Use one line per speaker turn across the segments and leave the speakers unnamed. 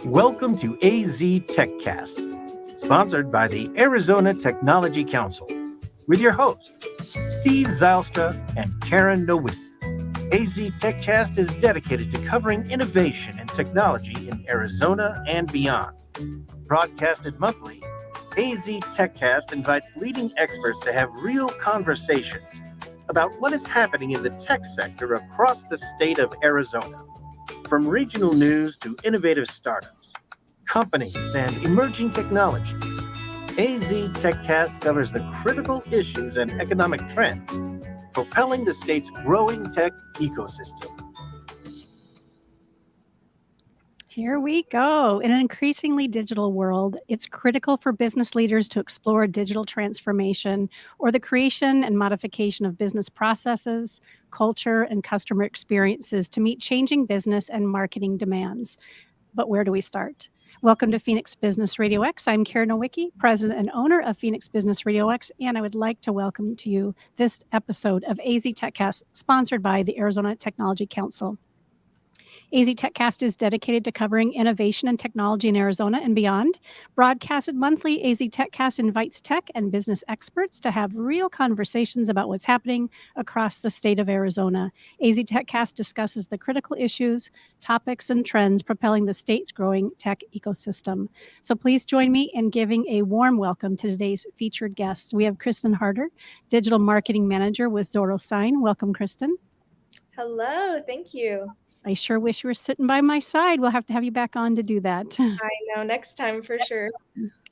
Welcome to AZ TechCast, sponsored by the Arizona Technology Council, with your hosts, Steve Zylstra and Karen Nowicki. AZ TechCast is dedicated to covering innovation and technology in Arizona and beyond. Broadcasted monthly, AZ TechCast invites leading experts to have real conversations about what is happening in the tech sector across the state of Arizona. From regional news to innovative startups, companies, and emerging technologies, AZ TechCast covers the critical issues and economic trends propelling the state's growing tech ecosystem.
Here we go. In an increasingly digital world, it's critical for business leaders to explore digital transformation or the creation and modification of business processes, culture, and customer experiences to meet changing business and marketing demands. But where do we start? Welcome to Phoenix Business Radio X. I'm Karen Nowicki, president and owner of Phoenix Business Radio X, and I would like to welcome to you this episode of AZ TechCast, sponsored by the Arizona Technology Council. AZ TechCast is dedicated to covering innovation and technology in Arizona and beyond. Broadcasted monthly, AZ TechCast invites tech and business experts to have real conversations about what's happening across the state of Arizona. AZ TechCast discusses the critical issues, topics, and trends propelling the state's growing tech ecosystem. So please join me in giving a warm welcome to today's featured guests. We have Kristen Harder, Digital Marketing Manager with Zoro Sign. Welcome, Kristen.
Hello, thank you.
I sure wish you were sitting by my side. We'll have to have you back on to do that.
I know, next time for sure.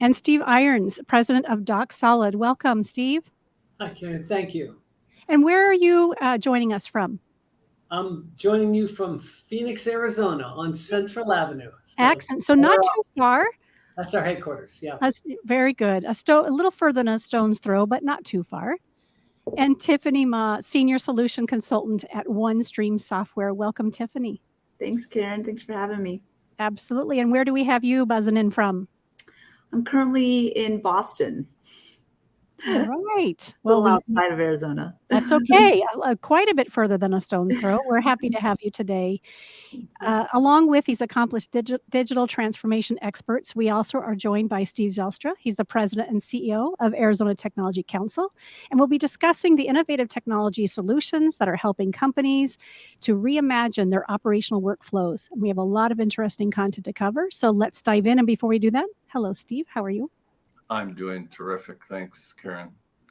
And Steve Irons, president of Doc Solid. Welcome, Steve.
Hi, Karen. Thank you.
And where are you joining us from?
I'm joining you from Phoenix, Arizona on Central Avenue.
Excellent. So not too far.
That's our headquarters, yeah.
That's very good. A little further than a stone's throw, but not too far. And Tiffany Ma, Senior Solution Consultant at OneStream Software. Welcome, Tiffany.
Thanks, Karen. Thanks for having me.
Absolutely. And where do we have you buzzing in from?
I'm currently in Boston.
All right.
Well, outside of Arizona.
That's okay. Quite a bit further than a stone's throw. We're happy to have you today. Along with these accomplished digital transformation experts, we also are joined by Steve Zylstra. He's the president and CEO of Arizona Technology Council, and we'll be discussing the innovative technology solutions that are helping companies to reimagine their operational workflows. We have a lot of interesting content to cover, so let's dive in. And before we do that, hello, Steve. How are you?
I'm doing terrific. Thanks, Karen.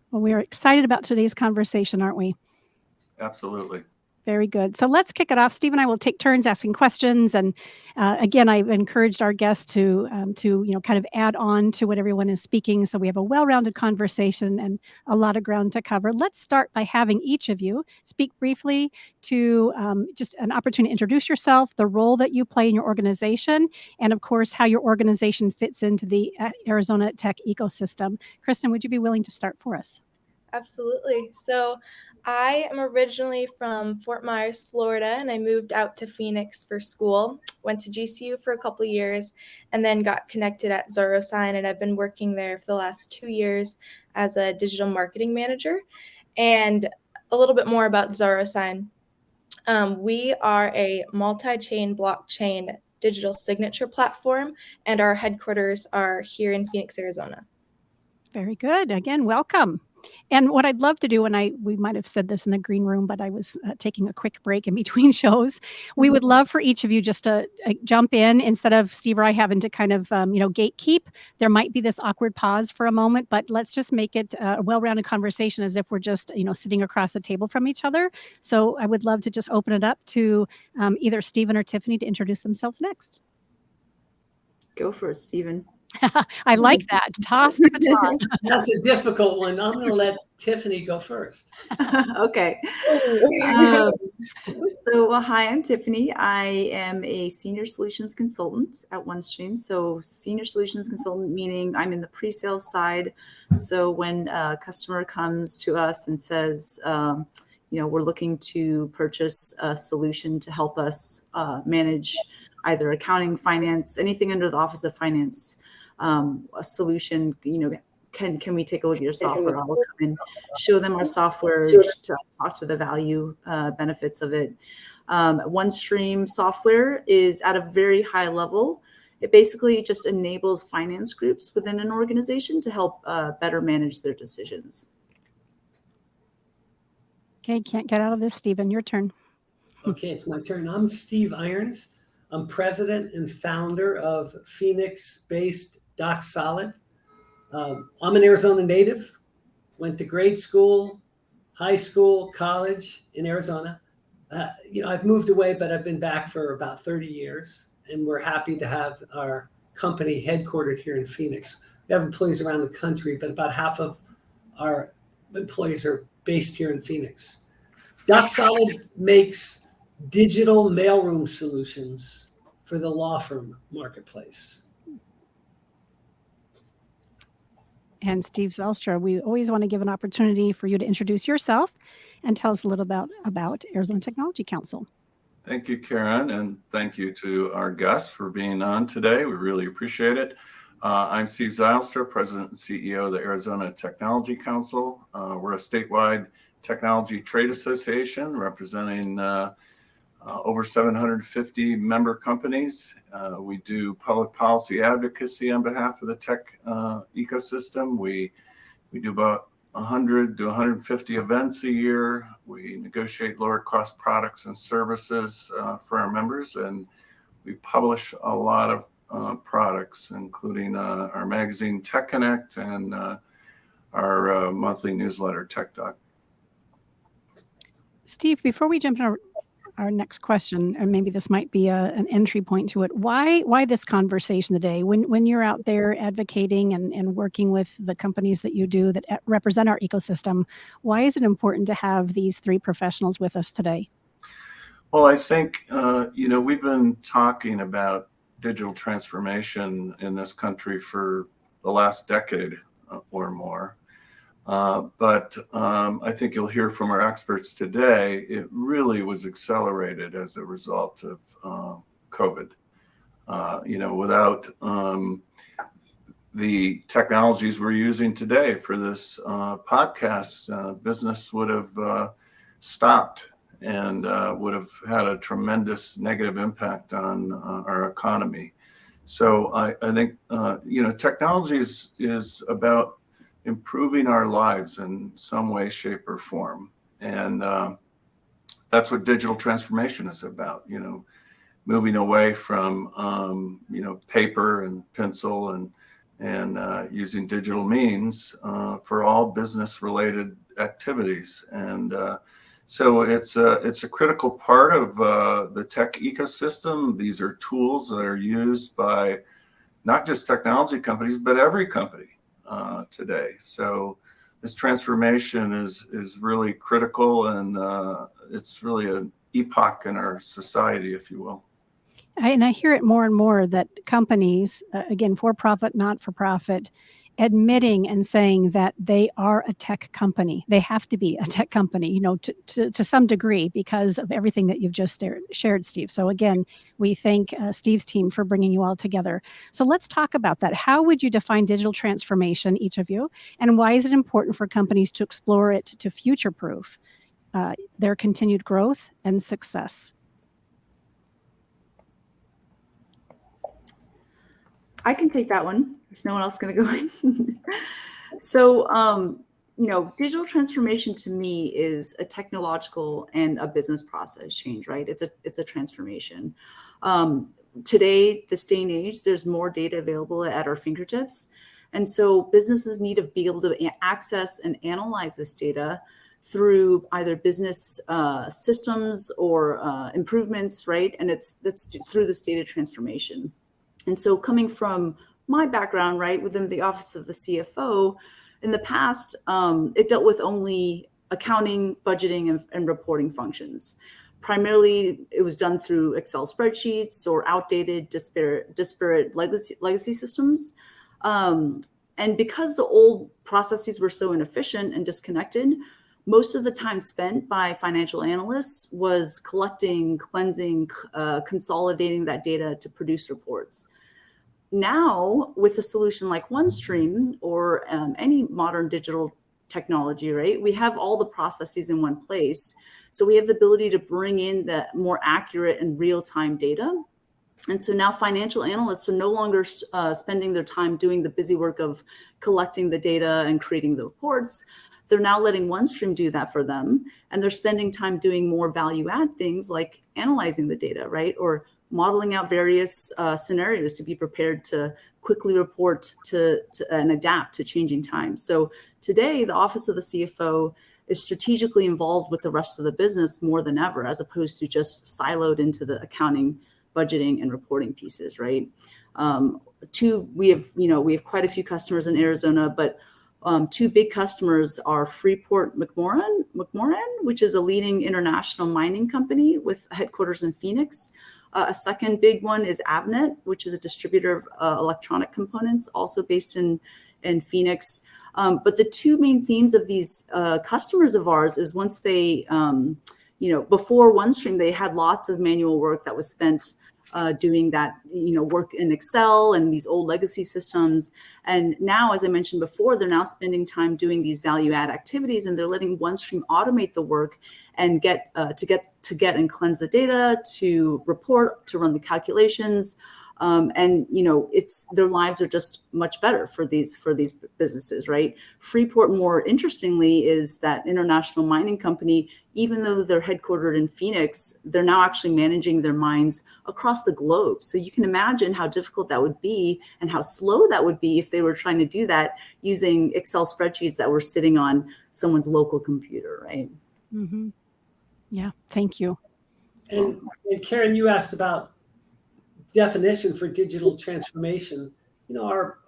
Well, we are excited about today's conversation, aren't we?
Absolutely.
Very good. So let's kick it off. Steve and I will take turns asking questions. And again, I've encouraged our guests to kind of add on to what everyone is speaking. So we have a well-rounded conversation and a lot of ground to cover. Let's start by having each of you speak briefly to just an opportunity to introduce yourself, the role that you play in your organization, and of course, how your organization fits into the Arizona tech ecosystem. Kristen, would you be willing to start for us?
Absolutely. So I am originally from Fort Myers, Florida, and I moved out to Phoenix for school. Went to GCU for a couple of years and then got connected at Zoro Sign, and I've been working there for the last 2 years as a digital marketing manager. And a little bit more about Zoro Sign. We are a multi-chain blockchain digital signature platform, and our headquarters are here in Phoenix, Arizona.
Very good. Again, welcome. And what I'd love to do, and we might have said this in the green room, but I was taking a quick break in between shows. We would love for each of you just to jump in instead of Steve or I having to kind of, gatekeep. There might be this awkward pause for a moment, but let's just make it a well-rounded conversation as if we're just, sitting across the table from each other. So I would love to just open it up to either Stephen or Tiffany to introduce themselves next.
Go for it, Stephen.
I like that. Toss the baton.
That's a difficult one. I'm going to let Tiffany go first.
Okay. Hi, I'm Tiffany. I am a senior solutions consultant at OneStream. So senior solutions consultant, meaning I'm in the pre-sales side. So when a customer comes to us and says, we're looking to purchase a solution to help us manage either accounting, finance, anything under the Office of Finance, a solution, can we take a look at your software? I'll come and show them our software, to talk to the value benefits of it. OneStream software is at a very high level. It basically just enables finance groups within an organization to help better manage their decisions.
Okay, can't get out of this, Stephen. Your turn.
Okay, it's my turn. I'm Steve Irons. I'm president and founder of Phoenix-based DocSolid. I'm an Arizona native. Went to grade school, high school, college in Arizona. I've moved away, but I've been back for about 30 years. And we're happy to have our company headquartered here in Phoenix. We have employees around the country, but about half of our employees are based here in Phoenix. DocSolid makes digital mailroom solutions for the law firm marketplace.
And Steve Zylstra, we always want to give an opportunity for you to introduce yourself and tell us a little about Arizona Technology Council.
Thank you, Karen, and thank you to our guests for being on today. We really appreciate it. I'm Steve Zylstra, President and CEO of the Arizona Technology Council. We're a statewide technology trade association representing over 750 member companies. We do public policy advocacy on behalf of the tech ecosystem. We do about 100 to 150 events a year. We negotiate lower cost products and services for our members, and we publish a lot of products, including our magazine Tech Connect and our monthly newsletter Tech Doc.
Steve, before we jump into our next question, or maybe this might be an entry point to it, why this conversation today? When you're out there advocating and working with the companies that you do that represent our ecosystem, why is it important to have these three professionals with us today?
Well, I think, we've been talking about digital transformation in this country for the last decade or more. But I think you'll hear from our experts today, it really was accelerated as a result of COVID. Without the technologies we're using today for this podcast, business would have stopped and would have had a tremendous negative impact on our economy. So I think, technology is about improving our lives in some way, shape, or form. And that's what digital transformation is about, moving away from, paper and pencil and using digital means for all business related activities. And so it's a critical part of the tech ecosystem. These are tools that are used by not just technology companies, but every company today. So this transformation is really critical, and it's really an epoch in our society, if you will.
I hear it more and more that companies, again, for profit, not for profit, admitting and saying that they are a tech company. They have to be a tech company, to some degree because of everything that you've just shared, Steve. So again, we thank Steve's team for bringing you all together. So let's talk about that. How would you define digital transformation, each of you, and why is it important for companies to explore it to future-proof their continued growth and success?
I can take that one if no one else is going to go in. So, digital transformation to me is a technological and a business process change, right? It's a transformation. Today, this day and age, there's more data available at our fingertips. And so businesses need to be able to access and analyze this data through either business systems or improvements, right? And that's through this data transformation. And so coming from my background, right, within the office of the CFO, in the past, it dealt with only accounting, budgeting, and reporting functions. Primarily, it was done through Excel spreadsheets or outdated, disparate legacy systems. And because the old processes were so inefficient and disconnected, most of the time spent by financial analysts was collecting, cleansing, consolidating that data to produce reports. Now, with a solution like OneStream or any modern digital technology, right? We have all the processes in one place. So we have the ability to bring in the more accurate and real-time data. And so now financial analysts are no longer spending their time doing the busy work of collecting the data and creating the reports. They're now letting OneStream do that for them. And they're spending time doing more value add things like analyzing the data, right? Or modeling out various scenarios to be prepared to quickly report to and adapt to changing times. So today, the Office of the CFO is strategically involved with the rest of the business more than ever, as opposed to just siloed into the accounting, budgeting, and reporting pieces, right? We have quite a few customers in Arizona, but two big customers are Freeport-McMoRan, which is a leading international mining company with headquarters in Phoenix. A second big one is Avnet, which is a distributor of electronic components, also based in Phoenix. But the two main themes of these customers of ours is once they, before OneStream, they had lots of manual work that was spent doing that, work in Excel and these old legacy systems. And now, as I mentioned before, they're now spending time doing these value add activities, and they're letting OneStream automate the work and get and cleanse the data, to report, to run the calculations. It's their lives are just much better for these businesses, right? Freeport, more interestingly, is that international mining company. Even though they're headquartered in Phoenix, they're now actually managing their mines across the globe. So you can imagine how difficult that would be and how slow that would be if they were trying to do that using Excel spreadsheets that were sitting on someone's local computer, right?
Mm-hmm. Yeah, thank you.
And Karen, you asked about definition for digital transformation. Our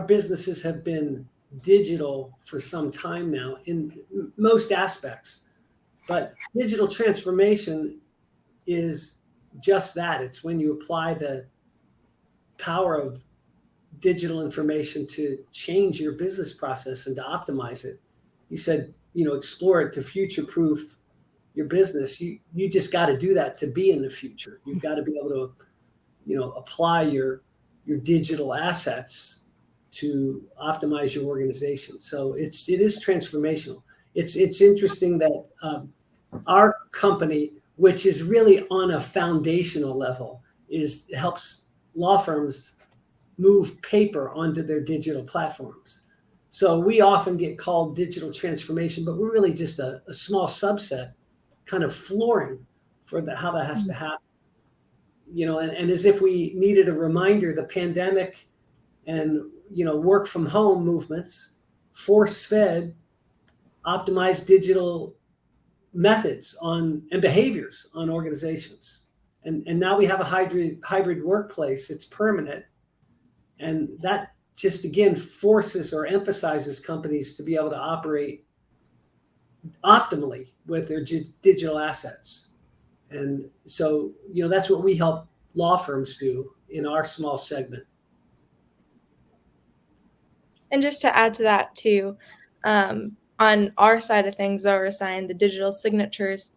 businesses have been digital for some time now in most aspects, but digital transformation is just that. It's when you apply the power of digital information to change your business process and to optimize it. You said, explore it to future-proof your business. You just got to do that to be in the future. You've got to be able to apply your digital assets to optimize your organization. So it is transformational. It's interesting that our company, which is really on a foundational level, helps law firms move paper onto their digital platforms. So we often get called digital transformation, but we're really just a small subset, kind of flooring for how that has to happen. And as if we needed a reminder, the pandemic and, work from home movements force-fed optimized digital methods and behaviors on organizations. And now we have a hybrid workplace. It's permanent. And that just, again, forces or emphasizes companies to be able to operate optimally with their digital assets. And so, that's what we help law firms do in our small segment.
And just to add to that too, on our side of things, DocuSign, the digital signatures,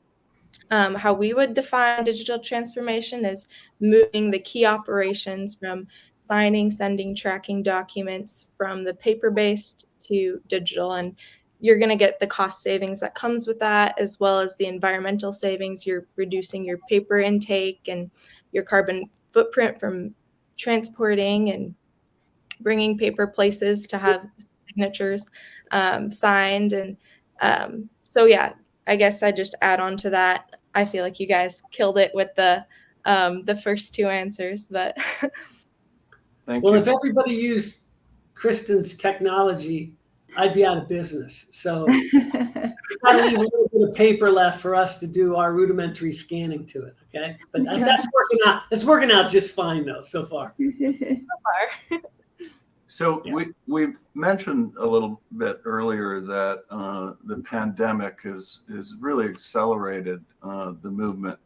how we would define digital transformation is moving the key operations from signing, sending, tracking documents from the paper-based to digital. And you're going to get the cost savings that comes with that, as well as the environmental savings. You're reducing your paper intake and your carbon footprint from transporting and bringing paper places to have signatures signed. And so, yeah, I guess I just add on to that. I feel like you guys killed it with the first two answers, but
Thank you.
Well, if everybody used Kristen's technology, I'd be out of business. So we've got to leave a little bit of paper left for us to do our rudimentary scanning to it. Okay, but that's working out. It's working out just fine though so far.
So we mentioned a little bit earlier that the pandemic has really accelerated the movement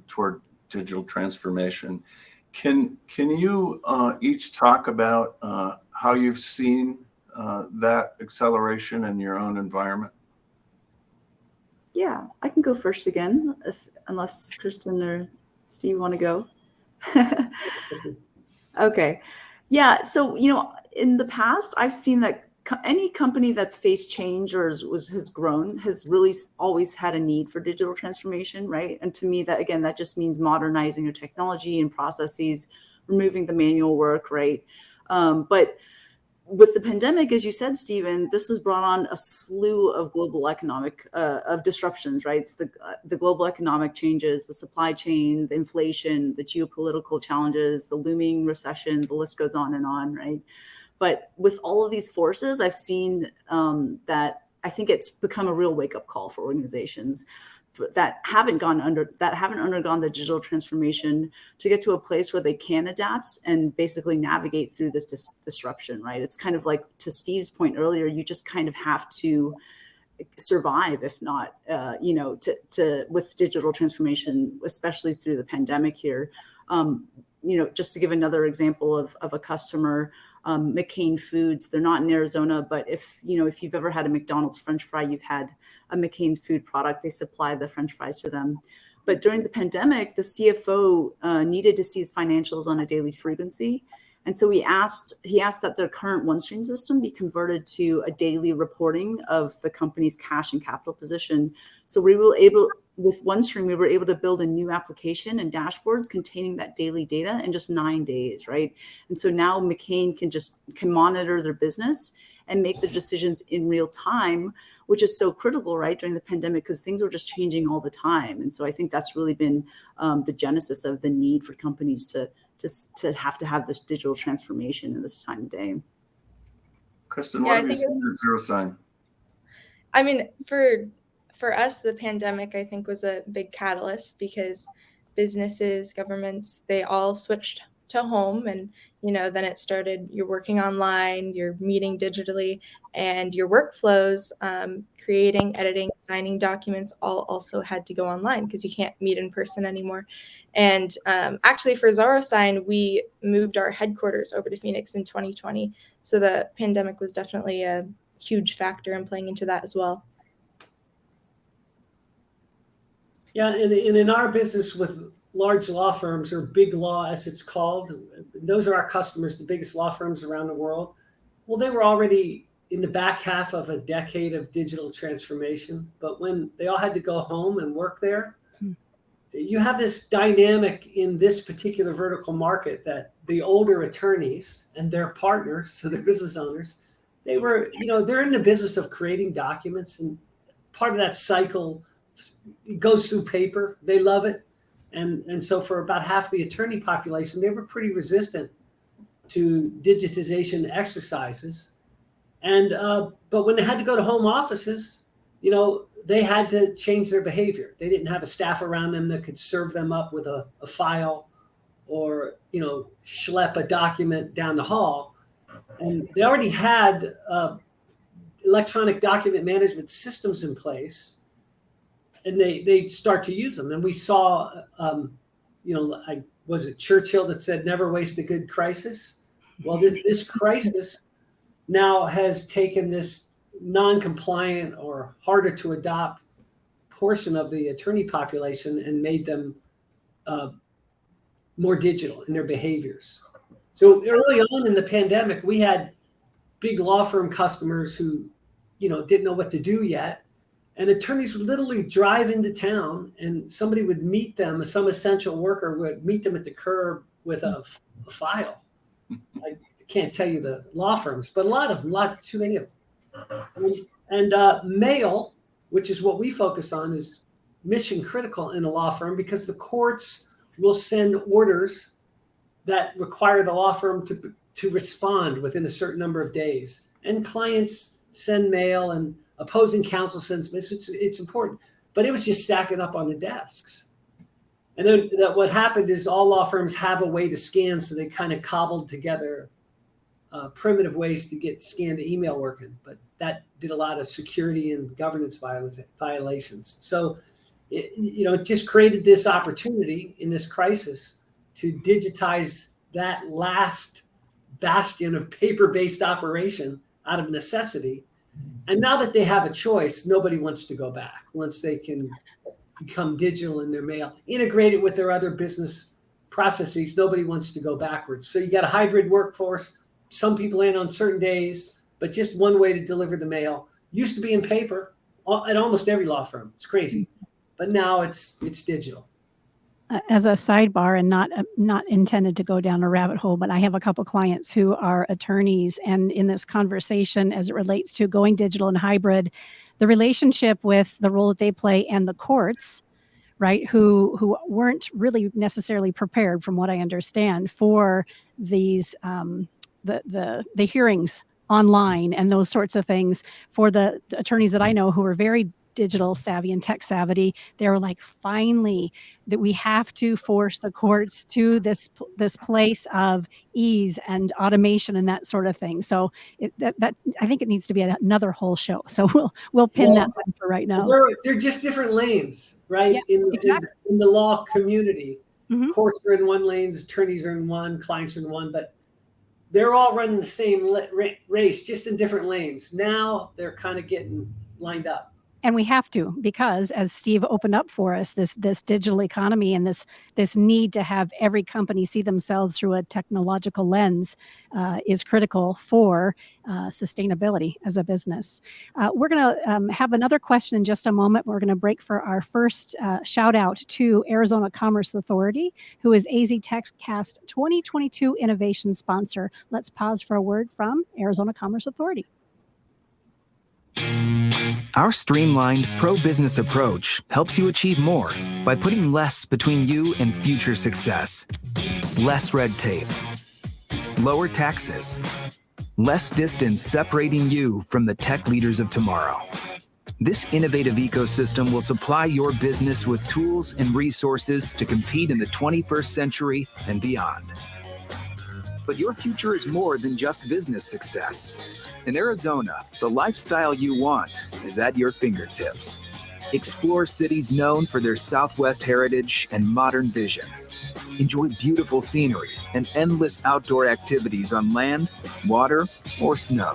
toward digital transformation. Can you each talk about how you've seen that acceleration in your own environment?
Yeah, I can go first again, unless Kristen or Steve want to go. Okay. Yeah. So, in the past, I've seen that any company that's faced change or has grown has really always had a need for digital transformation, right? And to me, that just means modernizing your technology and processes, removing the manual work, right? But with the pandemic, as you said, Stephen, this has brought on a slew of global economic of disruptions, right? It's the global economic changes, the supply chain, the inflation, the geopolitical challenges, the looming recession, the list goes on, right? But with all of these forces, I've seen that I think it's become a real wake-up call for organizations that haven't undergone the digital transformation to get to a place where they can adapt and basically navigate through this disruption, right? It's kind of like, to Steve's point earlier, you just kind of have to survive, if not, with digital transformation, especially through the pandemic here. Just to give another example of a customer, McCain Foods, they're not in Arizona, but if you've ever had a McDonald's French fry, you've had a McCain's food product. They supply the French fries to them. But during the pandemic, the CFO needed to see his financials on a daily frequency. And so he asked that their current OneStream system be converted to a daily reporting of the company's cash and capital position. So with OneStream, we were able to build a new application and dashboards containing that daily data in just 9 days, right? And so now McCain can monitor their business and make the decisions in real time, which is so critical, right, during the pandemic, because things were just changing all the time. And so I think that's really been the genesis of the need for companies to have this digital transformation in this time of day.
Kristen, what have you seen at ZeroSign?
I mean, for us, the pandemic, I think, was a big catalyst because businesses, governments, they all switched to home, and then it started, you're working online, you're meeting digitally, and your workflows, creating, editing, signing documents, all also had to go online because you can't meet in person anymore. And actually for ZeroSign, we moved our headquarters over to Phoenix in 2020. So the pandemic was definitely a huge factor in playing into that as well.
Yeah, and in our business with large law firms, or big law as it's called, those are our customers, the biggest law firms around the world. Well, they were already in the back half of a decade of digital transformation, but when they all had to go home and work there, you have this dynamic in this particular vertical market that the older attorneys and their partners, so the business owners, they're in the business of creating documents, and part of that cycle goes through paper. They love it. And so for about half the attorney population, they were pretty resistant to digitization exercises. And but when they had to go to home offices, they had to change their behavior. They didn't have a staff around them that could serve them up with a file or, schlep a document down the hall. And they already had electronic document management systems in place, and they start to use them. And we saw, was it Churchill that said, never waste a good crisis? Well, this crisis now has taken this non-compliant or harder to adopt portion of the attorney population and made them more digital in their behaviors. So early on in the pandemic, we had big law firm customers who, didn't know what to do yet. And attorneys would literally drive into town, and somebody would meet them, some essential worker would meet them at the curb with a file. I can't tell you the law firms, but a lot of them, not too many of them. And mail, which is what we focus on, is mission critical in a law firm because the courts will send orders that require the law firm to respond within a certain number of days. And clients send mail, and opposing counsel sends, it's important, but it was just stacking up on the desks. And then what happened is all law firms have a way to scan, so they kind of cobbled together primitive ways to get scanned email working, but that did a lot of security and governance violations. So it just created this opportunity in this crisis to digitize that last bastion of paper-based operation out of necessity. And now that they have a choice, nobody wants to go back. Once they can become digital in their mail, integrate it with their other business processes, nobody wants to go backwards. So you got a hybrid workforce. Some people in on certain days, but just one way to deliver the mail. Used to be in paper at almost every law firm. It's crazy, but now it's digital.
As a sidebar, and not intended to go down a rabbit hole, but I have a couple clients who are attorneys, and in this conversation, as it relates to going digital and hybrid, the relationship with the role that they play and the courts, right, who weren't really necessarily prepared, from what I understand, for these the hearings online and those sorts of things. For the attorneys that I know who are very digital savvy and tech savvy, they were like, finally, that we have to force the courts to this place of ease and automation and that sort of thing. So that I think it needs to be another whole show. So we'll pin that one for right now.
They're just different lanes, right?
Yeah, exactly.
In the law community,
Mhm.
courts are in one lane, attorneys are in one, clients are in one, but they're all running the same race, just in different lanes. Now they're kind of getting lined up.
And we have to, because as Steve opened up for us, this digital economy and this need to have every company see themselves through a technological lens is critical for sustainability as a business. We're going to have another question in just a moment. We're going to break for our first shout out to Arizona Commerce Authority, who is AZ TechCast 2022 innovation sponsor. Let's pause for a word from Arizona Commerce Authority.
Our streamlined pro-business approach helps you achieve more by putting less between you and future success. Less red tape, lower taxes, less distance separating you from the tech leaders of tomorrow. This innovative ecosystem will supply your business with tools and resources to compete in the 21st century and beyond. But your future is more than just business success. In Arizona, the lifestyle you want is at your fingertips. Explore cities known for their Southwest heritage and modern vision. Enjoy beautiful scenery and endless outdoor activities on land, water, or snow.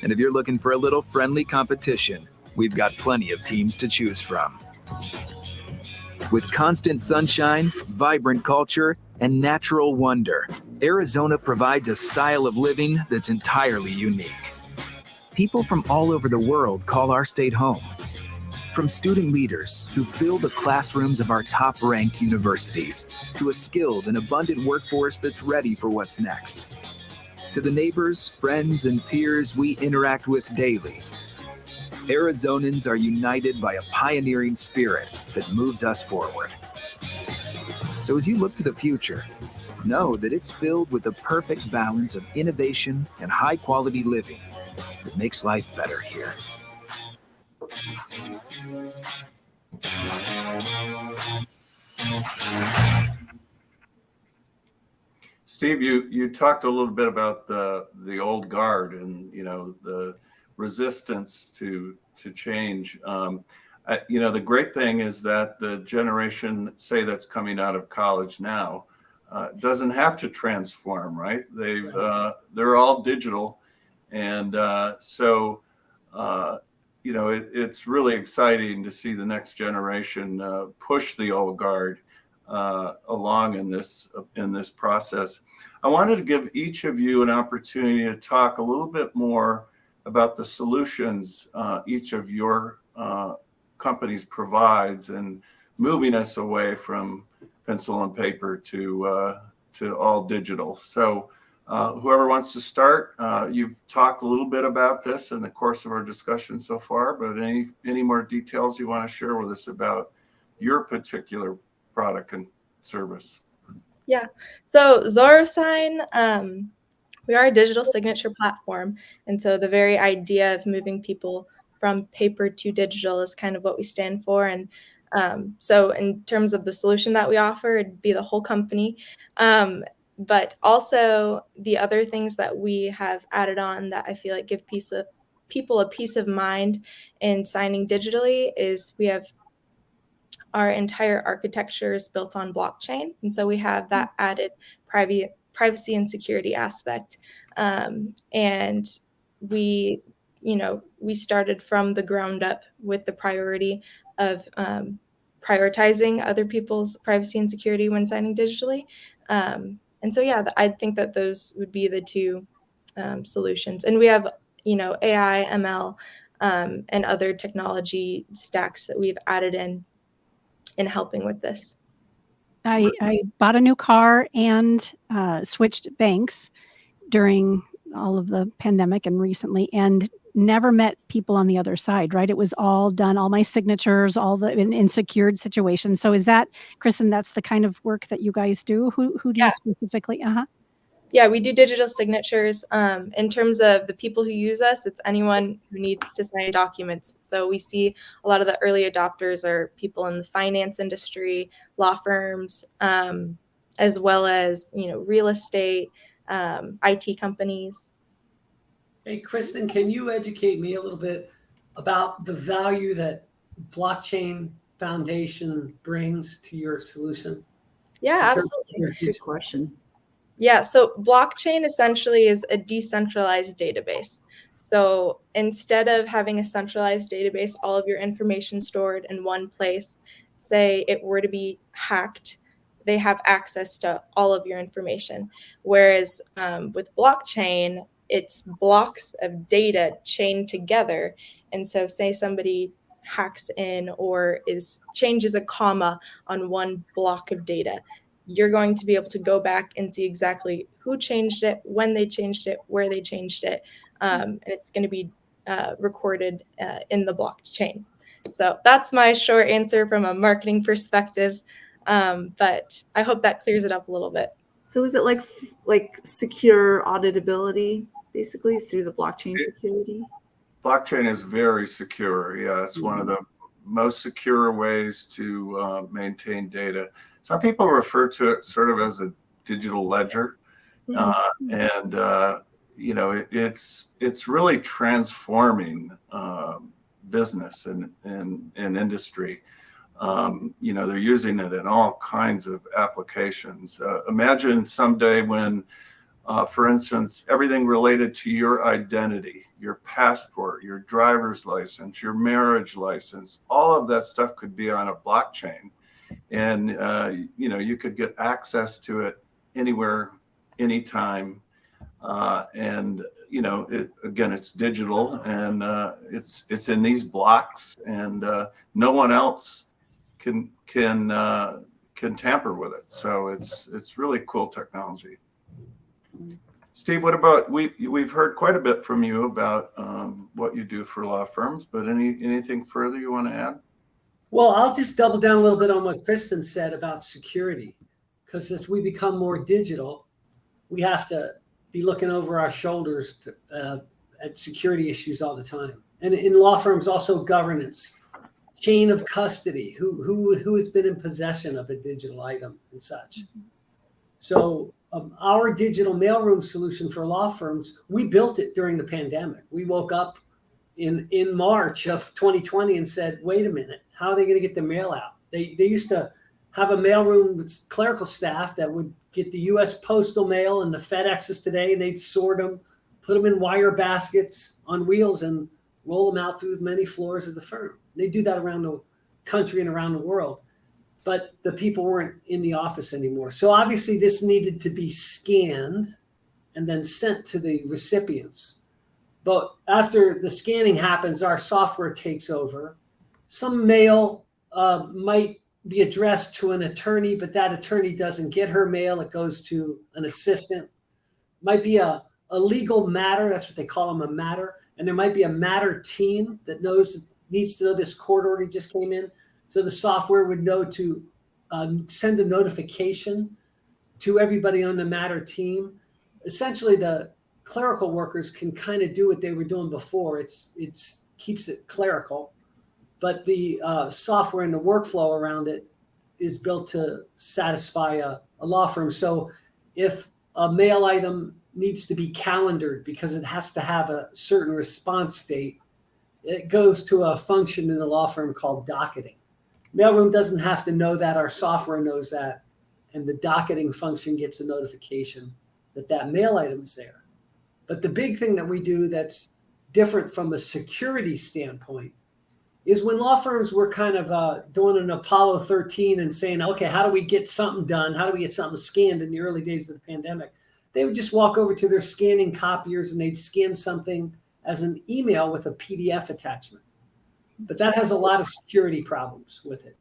And if you're looking for a little friendly competition, we've got plenty of teams to choose from. With constant sunshine, vibrant culture, and natural wonder, Arizona provides a style of living that's entirely unique. People from all over the world call our state home. From student leaders who fill the classrooms of our top-ranked universities, to a skilled and abundant workforce that's ready for what's next. To the neighbors, friends, and peers we interact with daily, Arizonans are united by a pioneering spirit that moves us forward. So as you look to the future, know that it's filled with the perfect balance of innovation and high-quality living that makes life better here.
Steve, you talked a little bit about the old guard and the resistance to change. The great thing is that the generation, say, that's coming out of college now, doesn't have to transform, right? They're all digital, and it's really exciting to see the next generation push the old guard along in this process. I wanted to give each of you an opportunity to talk a little bit more about the solutions each of your companies provides and moving us away from pencil and paper to all digital. So whoever wants to start, you've talked a little bit about this in the course of our discussion so far, but any more details you want to share with us about your particular product and service?
Yeah. So ZoroSign, we are a digital signature platform. And so the very idea of moving people from paper to digital is kind of what we stand for. And so in terms of the solution that we offer, it'd be the whole company. But also the other things that we have added on that I feel like give people a peace of mind in signing digitally is we have our entire architecture is built on blockchain. And so we have that added privacy and security aspect. And we started from the ground up with the priority of prioritizing other people's privacy and security when signing digitally. And so, yeah, I think that those would be the two solutions. And we have AI, ML, and other technology stacks that we've added in helping with this.
I bought a new car and switched banks during all of the pandemic and recently, and never met people on the other side, right? It was all done, all my signatures, all the in secured situations. So is that, Kristen, that's the kind of work that you guys do? Who do you specifically?
Yeah, we do digital signatures. In terms of the people who use us, it's anyone who needs to sign documents. So we see a lot of the early adopters are people in the finance industry, law firms, as well as real estate, IT companies.
Hey, Kristen, can you educate me a little bit about the value that blockchain foundation brings to your solution?
Yeah, absolutely.
Good question.
Yeah, so blockchain essentially is a decentralized database. So instead of having a centralized database, all of your information stored in one place, say it were to be hacked, they have access to all of your information. Whereas with blockchain, it's blocks of data chained together. And so say somebody hacks in or changes a comma on one block of data, you're going to be able to go back and see exactly who changed it, when they changed it, where they changed it, and it's going to be recorded in the blockchain. So that's my short answer from a marketing perspective, but I hope that clears it up a little bit.
So is it like secure auditability, basically, through the blockchain security?
Blockchain is very secure. Yeah, it's one of the most secure ways to maintain data. Some people refer to it sort of as a digital ledger, and it's really transforming business and industry. They're using it in all kinds of applications. Imagine someday when, for instance, everything related to your identity, your passport, your driver's license, your marriage license, all of that stuff could be on a blockchain. And, you could get access to it anywhere, anytime. It's digital and it's in these blocks, and no one else can tamper with it. So it's really cool technology. Steve, what about we've heard quite a bit from you about what you do for law firms, but anything further you want to add?
Well, I'll just double down a little bit on what Kristen said about security, because as we become more digital, we have to be looking over our shoulders at security issues all the time. And in law firms, also governance, chain of custody, who has been in possession of a digital item and such. So our digital mailroom solution for law firms, we built it during the pandemic. We woke up in March of 2020 and said, wait a minute, how are they going to get the mail out? They used to have a mailroom clerical staff that would get the U.S. postal mail and the FedExes today, and they'd sort them, put them in wire baskets on wheels, and roll them out through many floors of the firm. They do that around the country and around the world. But the people weren't in the office anymore. So obviously this needed to be scanned and then sent to the recipients. But after the scanning happens, our software takes over. Some mail might be addressed to an attorney, but that attorney doesn't get her mail. It goes to an assistant. Might be a legal matter. That's what they call them, a matter. And there might be a matter team that needs to know this court order just came in. So the software would know to send a notification to everybody on the matter team. Essentially, the clerical workers can kind of do what they were doing before. It's keeps it clerical, but the software and the workflow around it is built to satisfy a law firm. So if a mail item needs to be calendared because it has to have a certain response date, it goes to a function in the law firm called docketing. Mailroom doesn't have to know that. Our software knows that. And the docketing function gets a notification that mail item is there. But the big thing that we do that's different from a security standpoint is when law firms were kind of doing an Apollo 13 and saying, okay, how do we get something done? How do we get something scanned in the early days of the pandemic? They would just walk over to their scanning copiers and they'd scan something as an email with a PDF attachment. But that has a lot of security problems with it.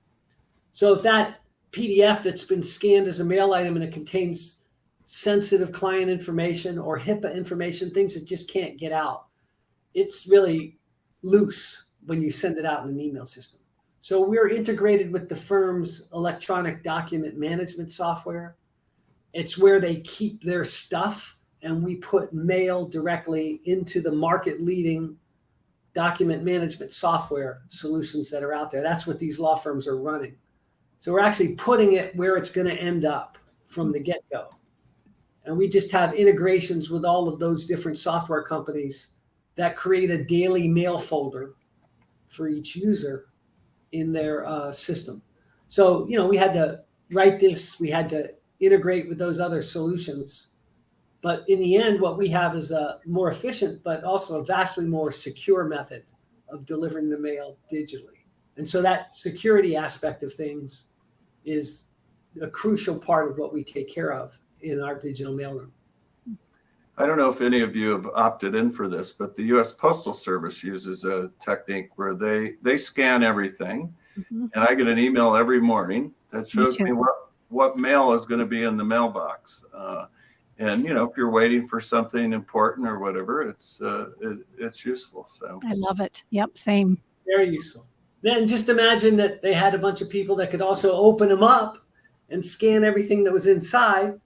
So if that PDF that's been scanned as a mail item and it contains sensitive client information or HIPAA information, things that just can't get out, it's really loose when you send it out in an email system. So we're integrated with the firm's electronic document management software. It's where they keep their stuff, and we put mail directly into the market leading document management software solutions that are out there. That's what these law firms are running. So we're actually putting it where it's going to end up from the get-go. And we just have integrations with all of those different software companies that create a daily mail folder for each user in their system. So, we had to write this, we had to integrate with those other solutions. But in the end, what we have is a more efficient, but also a vastly more secure method of delivering the mail digitally. And so that security aspect of things is a crucial part of what we take care of in our digital mailroom.
I don't know if any of you have opted in for this, but the U.S. Postal Service uses a technique where they scan everything, and I get an email every morning that shows me what mail is going to be in the mailbox. And if you're waiting for something important or whatever, it's useful. So
I love it. Yep, same.
Very useful. Then just imagine that they had a bunch of people that could also open them up and scan everything that was inside.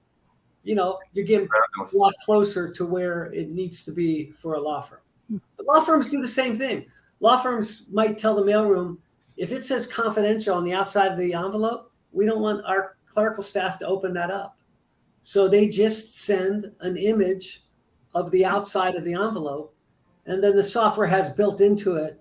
You're getting a lot closer to where it needs to be for a law firm. But law firms do the same thing. Law firms might tell the mailroom, if it says confidential on the outside of the envelope, we don't want our clerical staff to open that up. So they just send an image of the outside of the envelope, and then the software has built into it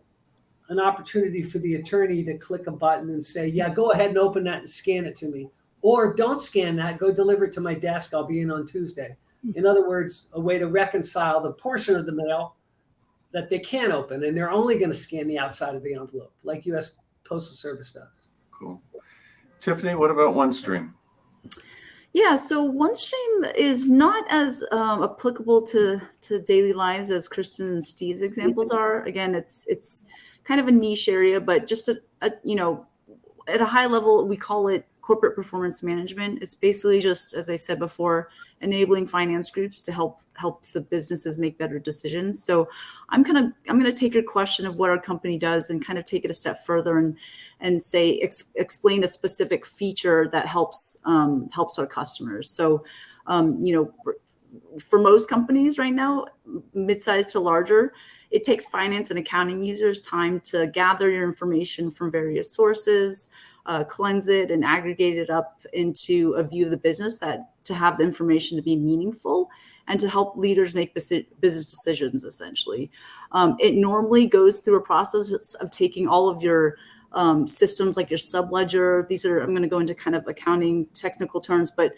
an opportunity for the attorney to click a button and say, yeah, go ahead and open that and scan it to me. Or don't scan that, go deliver it to my desk. I'll be in on Tuesday. In other words, a way to reconcile the portion of the mail that they can't open, and they're only going to scan the outside of the envelope, like U.S. Postal Service does.
Cool. Tiffany, what about OneStream?
Yeah, so OneStream is not as applicable to daily lives as Kristen and Steve's examples are. Again, it's kind of a niche area, but just at a high level, we call it corporate performance management. It's basically just, as I said before, enabling finance groups to help the businesses make better decisions. So I'm going to take your question of what our company does and kind of take it a step further and say explain a specific feature that helps our customers. So for most companies right now, mid-sized to larger, it takes finance and accounting users time to gather your information from various sources, cleanse it and aggregate it up into a view of the business to have the information to be meaningful and to help leaders make business decisions, essentially. It normally goes through a process of taking all of your systems like your subledger. I'm going to go into kind of accounting technical terms, but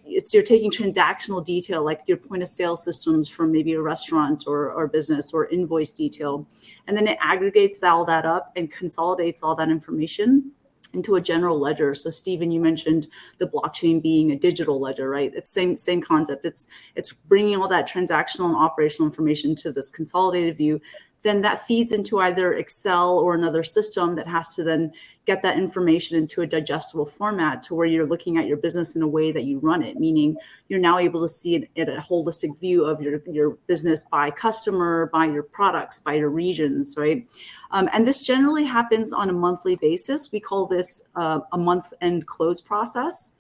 you're taking transactional detail like your point of sale systems from maybe a restaurant or business or invoice detail. And then it aggregates all that up and consolidates all that information into a general ledger. So Stephen, you mentioned the blockchain being a digital ledger, right? It's same concept. It's bringing all that transactional and operational information to this consolidated view. Then that feeds into either Excel or another system that has to then get that information into a digestible format to where you're looking at your business in a way that you run it, meaning you're now able to see it in a holistic view of your business by customer, by your products, by your regions, right? And this generally happens on a monthly basis. We call this a month-end close process.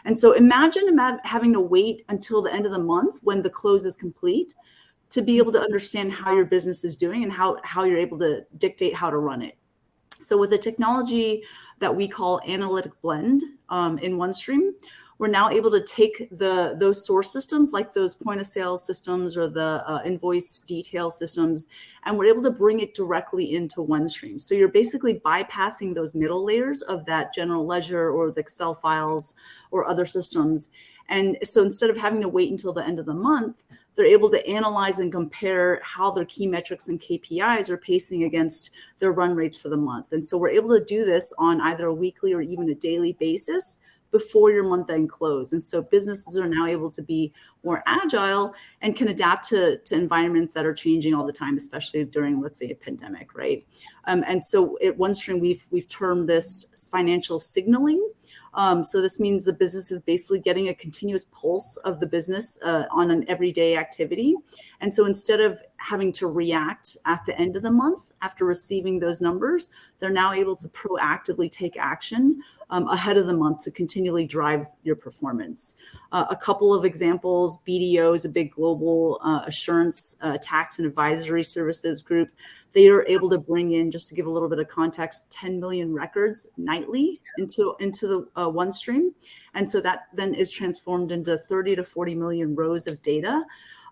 And so imagine having to wait until the end of the month when the close is complete to be able to understand how your business is doing and how you're able to dictate how to run it. So with a technology that we call Analytic Blend in OneStream, we're now able to take those source systems like those point of sale systems or the invoice detail systems, and we're able to bring it directly into OneStream. So you're basically bypassing those middle layers of that general ledger or the Excel files or other systems. And so instead of having to wait until the end of the month, they're able to analyze and compare how their key metrics and KPIs are pacing against their run rates for the month. And so we're able to do this on either a weekly or even a daily basis before your month end close. And so businesses are now able to be more agile and can adapt to environments that are changing all the time, especially during, let's say, a pandemic, right? And so at OneStream, we've termed this financial signaling. So this means the business is basically getting a continuous pulse of the business on an everyday activity. And so instead of having to react at the end of the month after receiving those numbers, they're now able to proactively take action ahead of the month to continually drive your performance. A couple of examples: BDO is a big global assurance, tax and advisory services group. They are able to bring in, just to give a little bit of context, 10 million records nightly into the OneStream. And so that then is transformed into 30 to 40 million rows of data.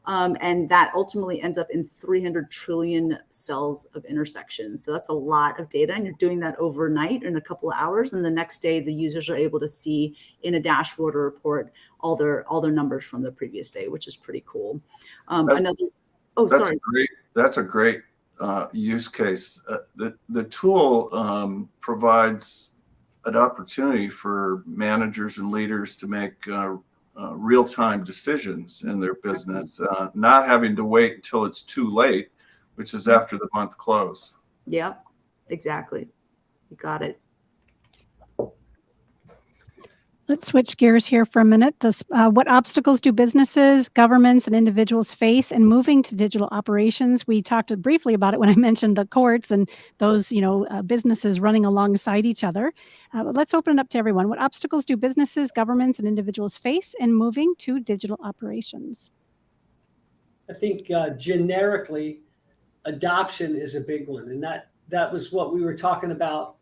And that ultimately ends up in 300 trillion cells of intersections. So that's a lot of data. And you're doing that overnight in a couple of hours. And the next day, the users are able to see in a dashboard or report all their numbers from the previous day, which is pretty cool.
That's a great use case. The tool provides an opportunity for managers and leaders to make real-time decisions in their business, not having to wait until it's too late, which is after the month close.
Yep, exactly. You got it.
Let's switch gears here for a minute. What obstacles do businesses, governments, and individuals face in moving to digital operations? We talked briefly about it when I mentioned the courts and those, businesses running alongside each other. But let's open it up to everyone. What obstacles do businesses, governments, and individuals face in moving to digital operations?
I think generically, adoption is a big one, and that was what we were talking about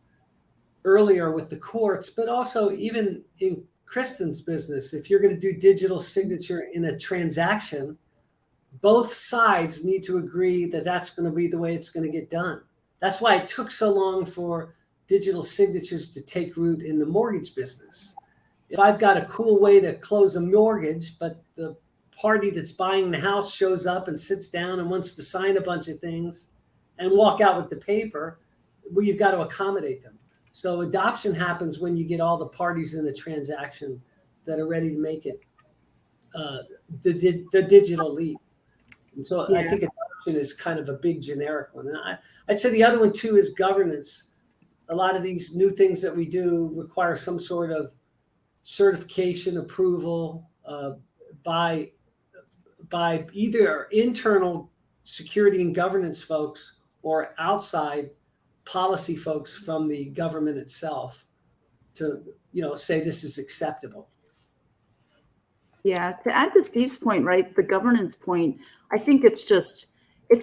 earlier with the courts, but also even in Kristen's business. If you're going to do digital signature in a transaction, both sides need to agree that that's going to be the way it's going to get done. That's why it took so long for digital signatures to take root in the mortgage business. If I've got a cool way to close a mortgage, but the party that's buying the house shows up and sits down and wants to sign a bunch of things and walk out with the paper, well, you've got to accommodate them. So adoption happens when you get all the parties in the transaction that are ready to make it the digital leap. And so I think adoption is kind of a big generic one. And I'd say the other one too is governance. A lot of these new things that we do require some sort of certification approval by either internal security and governance folks or outside policy folks from the government itself to, say this is acceptable.
Yeah, to add to Steve's point, right, the governance point, I think it's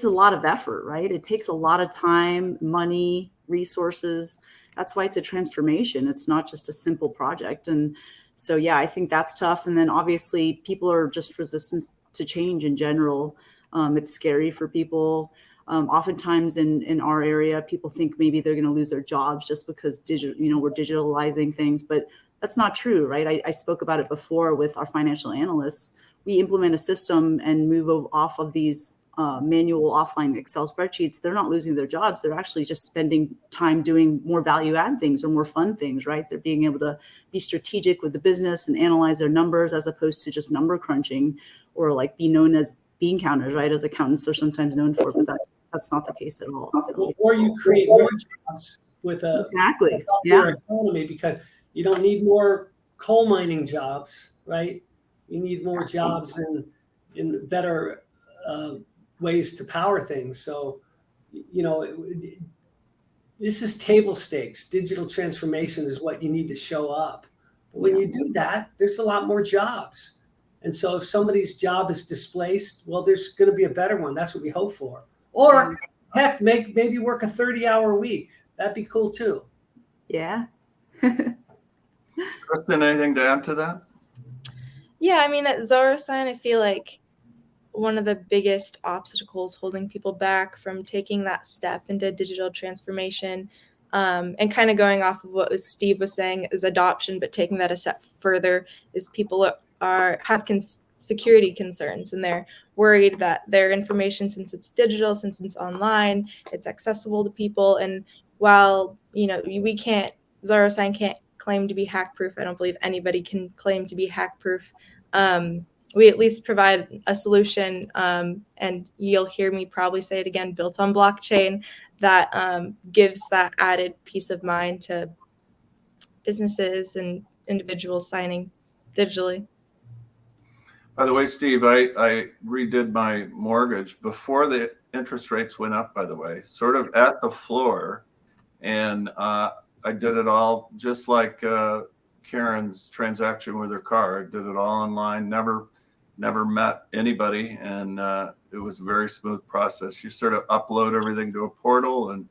a lot of effort, right? It takes a lot of time, money, resources. That's why it's a transformation. It's not just a simple project. And so, yeah, I think that's tough. And then obviously people are just resistant to change in general. It's scary for people. Oftentimes in our area, people think maybe they're going to lose their jobs just because we're digitalizing things, but that's not true, right? I spoke about it before with our financial analysts. We implement a system and move off of these manual offline Excel spreadsheets. They're not losing their jobs. They're actually just spending time doing more value add things or more fun things, right? They're being able to be strategic with the business and analyze their numbers as opposed to just number crunching or like be known as bean counters, right? As accountants are sometimes known for, but that's not the case at all. So.
Or you create more jobs with a economy because you don't need more coal mining jobs, right? You need more jobs in better ways to power things. So, this is table stakes. Digital transformation is what you need to show up. But when you do that, there's a lot more jobs. And so if somebody's job is displaced, well, there's going to be a better one. That's what we hope for. Or heck, maybe work a 30-hour week. That'd be cool too.
Yeah.
Kristen, anything to add to that?
Yeah, I mean, at ZoroSign, I feel like one of the biggest obstacles holding people back from taking that step into digital transformation and kind of going off of what Steve was saying is adoption, but taking that a step further is people have security concerns and they're worried that their information, since it's digital, since it's online, it's accessible to people. And while, ZoroSign can't claim to be hack proof. I don't believe anybody can claim to be hack proof. We at least provide a solution, and you'll hear me probably say it again, built on blockchain, that gives that added peace of mind to businesses and individuals signing digitally.
By the way, Steve, I redid my mortgage before the interest rates went up, by the way, sort of at the floor. And I did it all just like Karen's transaction with her car. I did it all online, never met anybody. And it was a very smooth process. You sort of upload everything to a portal and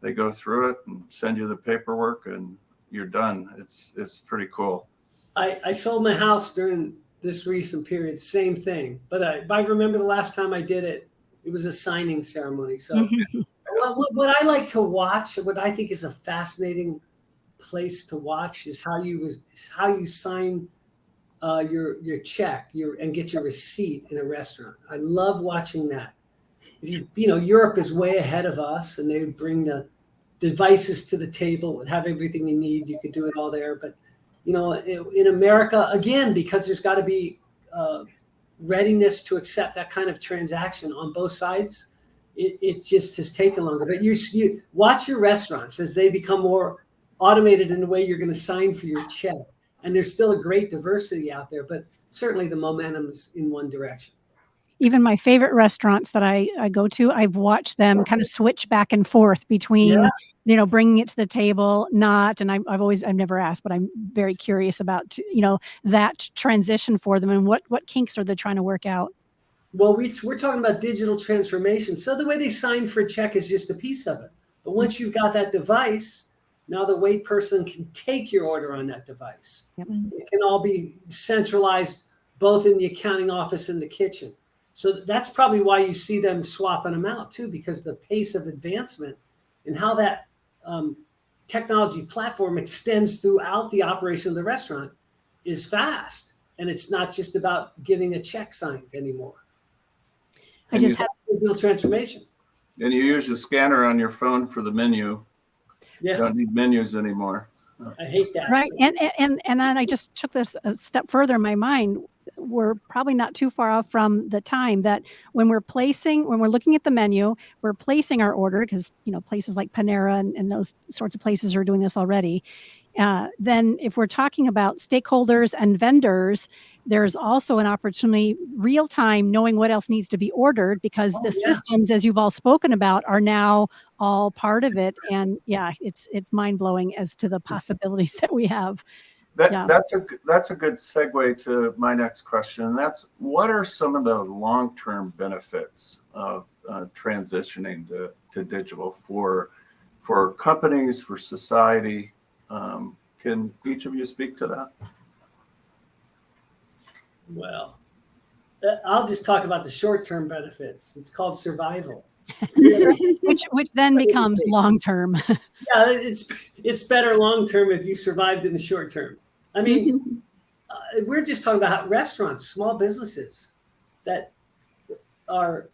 they go through it and send you the paperwork and you're done. It's pretty cool.
I sold my house during this recent period, same thing. But I remember the last time I did it, it was a signing ceremony. So what I like to watch, what I think is a fascinating place to watch, is how you sign your check and get your receipt in a restaurant. I love watching that. Europe is way ahead of us, and they would bring the devices to the table and have everything you need. You could do it all there. But in America, again, because there's got to be readiness to accept that kind of transaction on both sides, it just has taken longer. But you watch your restaurants as they become more automated in the way you're going to sign for your check. And there's still a great diversity out there, but certainly the momentum's in one direction.
Even my favorite restaurants that I go to, I've watched them kind of switch back and forth between, bringing it to the table, not, and I've never asked, but I'm very curious about, that transition for them and what kinks are they trying to work out?
Well, we're talking about digital transformation. So the way they sign for a check is just a piece of it. But once you've got that device, now the wait person can take your order on that device.
Yep.
It can all be centralized, both in the accounting office and the kitchen. So that's probably why you see them swapping them out too, because the pace of advancement and how that technology platform extends throughout the operation of the restaurant is fast. And it's not just about getting a check signed anymore.
I just had
digital transformation.
And you use the scanner on your phone for the menu.
Yeah.
You don't need menus anymore.
I hate that.
right, and then I just took this a step further in my mind. We're probably not too far off from the time that when we're looking at the menu, we're placing our order, because places like Panera and those sorts of places are doing this already. Then if we're talking about stakeholders and vendors, there's also an opportunity, real time, knowing what else needs to be ordered, because the systems, as you've all spoken about, are now all part of it. And it's mind blowing as to the possibilities that we have.
That's a good segue to my next question. And that's, what are some of the long-term benefits of transitioning to digital for companies, for society? Can each of you speak to that?
Well, I'll just talk about the short-term benefits. It's called survival.
which then becomes long-term.
Yeah, it's better long-term if you survived in the short term. I mean, we're just talking about how restaurants, small businesses that are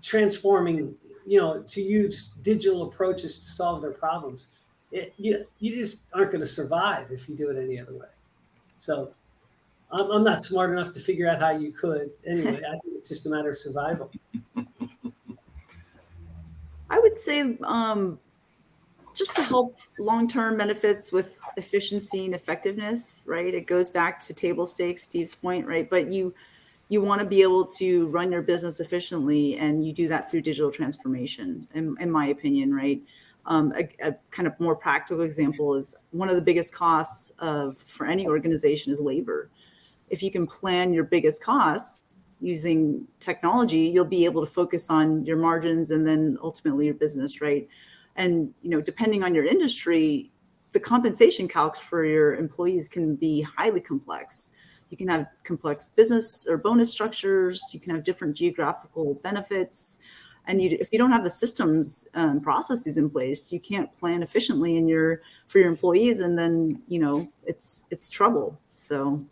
transforming, to use digital approaches to solve their problems. You just aren't going to survive if you do it any other way. So I'm not smart enough to figure out how you could. Anyway, I think it's just a matter of survival.
I would say just to help long-term benefits with efficiency and effectiveness, right? It goes back to table stakes, Steve's point, right? But you want to be able to run your business efficiently, and you do that through digital transformation, in my opinion, right? A kind of more practical example is, one of the biggest costs for any organization is labor. If you can plan your biggest costs using technology, you'll be able to focus on your margins and then ultimately your business, right? And, depending on your industry, the compensation calcs for your employees can be highly complex. You can have complex business or bonus structures. You can have different geographical benefits. And if you don't have the systems and processes in place, you can't plan efficiently for your employees. And then, it's trouble. So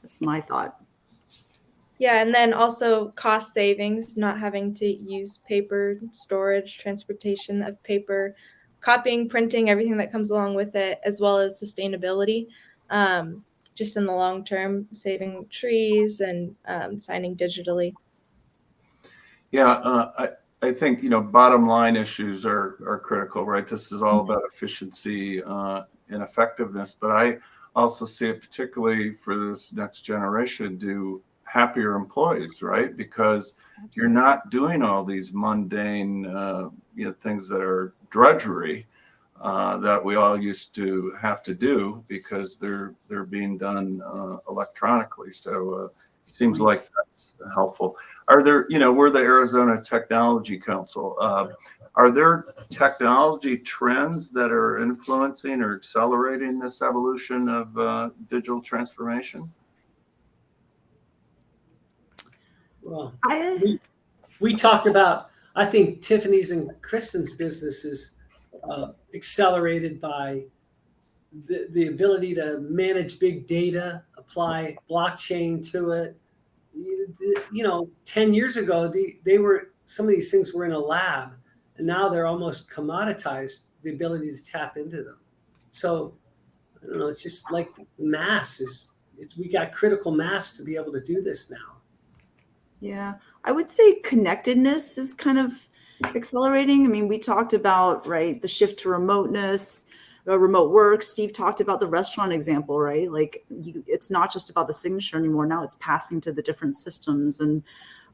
that's my thought.
Yeah, and then also cost savings, not having to use paper, storage, transportation of paper, copying, printing, everything that comes along with it, as well as sustainability. Just in the long term, saving trees and signing digitally.
Yeah, I think, bottom line issues are critical, right? This is all about efficiency and effectiveness, but I also see it particularly for this next generation to happier employees, right? Because you're not doing all these mundane things that are drudgery that we all used to have to do because they're being done electronically. So it seems like that's helpful. Are there, we're the Arizona Technology Council. Are there technology trends that are influencing or accelerating this evolution of digital transformation?
Well, we talked about, I think Tiffany's and Kristen's business is accelerated by the ability to manage big data, apply blockchain to it. 10 years ago, some of these things were in a lab, and now they're almost commoditized, the ability to tap into them. So, I don't know, it's just like the mass we got critical mass to be able to do this now.
Yeah, I would say connectedness is kind of accelerating. I mean, we talked about, right, the shift to remoteness, remote work. Steve talked about the restaurant example, right? Like it's not just about the signature anymore. Now it's passing to the different systems. And,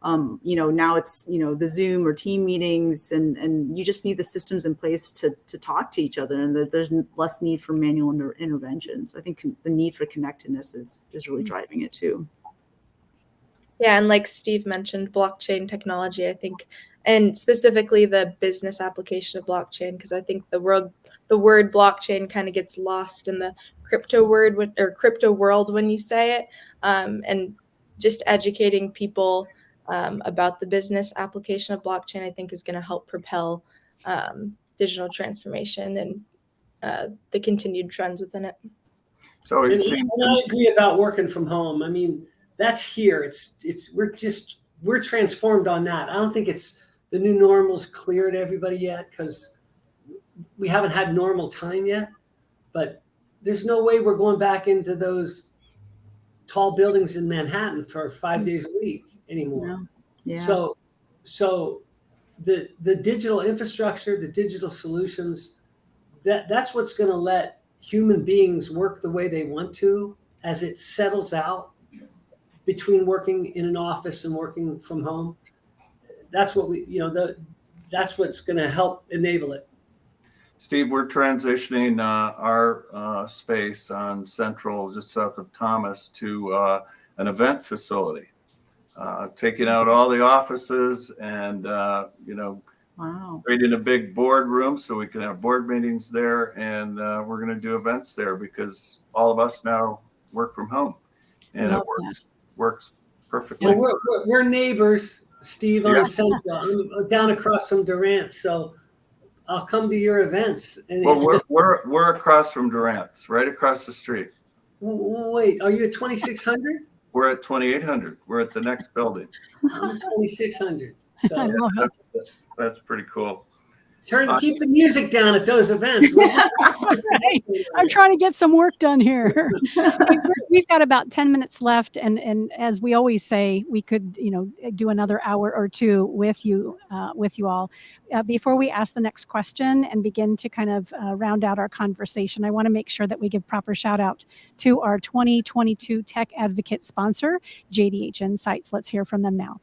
now it's, the Zoom or team meetings and you just need the systems in place to talk to each other and that there's less need for manual intervention. So I think the need for connectedness is really driving it too.
Yeah, and like Steve mentioned, blockchain technology, I think, and specifically the business application of blockchain, because I think the word blockchain kind of gets lost in the crypto world when you say it, and just educating people about the business application of blockchain, I think, is going to help propel digital transformation and the continued trends within it.
So it
And
seems.
I agree about working from home. I mean, that's here. We're transformed on that. I don't think the new normal's clear to everybody yet because we haven't had normal time yet. But there's no way we're going back into those tall buildings in Manhattan for 5 days a week anymore.
Yeah.
So the digital infrastructure, the digital solutions, that's what's going to let human beings work the way they want to as it settles out between working in an office and working from home. That's what that's what's going to help enable it.
Steve, we're transitioning our space on Central, just south of Thomas, to an event facility, taking out all the offices and,
Wow.
creating a big board room so we can have board meetings there. And we're going to do events there because all of us now work from home and it works perfectly.
Well, we're neighbors, Steve, on Central. I'm down across from Durant, so I'll come to your events. And
Well, we're across from Durant's, right across the street.
Wait, are you at 2600?
We're at 2800. We're at the next building.
I'm at 2600.
I
So
love it.
That's pretty cool.
keep the music down at those events.
Right. I'm trying to get some work done here. We've got about 10 minutes left. And as we always say, we could, do another hour or two with you all. Before we ask the next question and begin to kind of round out our conversation, I want to make sure that we give proper shout out to our 2022 Tech Advocate sponsor, JDH Insights. Let's hear from them now.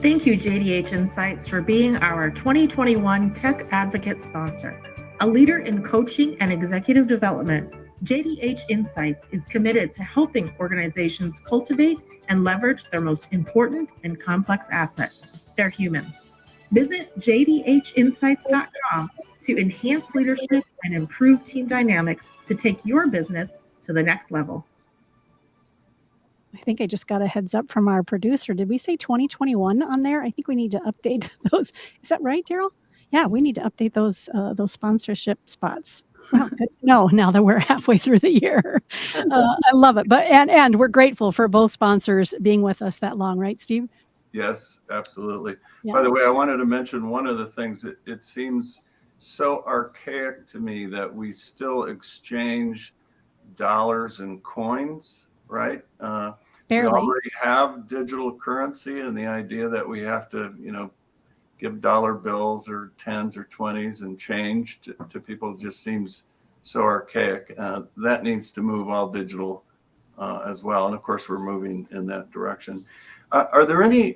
Thank you, JDH Insights, for being our 2021 Tech Advocate sponsor. A leader in coaching and executive development, JDH Insights is committed to helping organizations cultivate and leverage their most important and complex asset, their humans. Visit jdhinsights.com to enhance leadership and improve team dynamics to take your business to the next level.
I think I just got a heads up from our producer. Did we say 2021 on there? I think we need to update those. Is that right, Daryl? Yeah, we need to update those sponsorship spots. Well, good to know now that we're halfway through the year. I love it. But and we're grateful for both sponsors being with us that long, right, Steve?
Yes, absolutely.
Yeah.
By the way, I wanted to mention one of the things that it seems so archaic to me that we still exchange dollars and coins, right? We
Barely.
already have digital currency, and the idea that we have to, give dollar bills or tens or 20s and change to people just seems so archaic. That needs to move all digital as well. And of course, we're moving in that direction. Are there any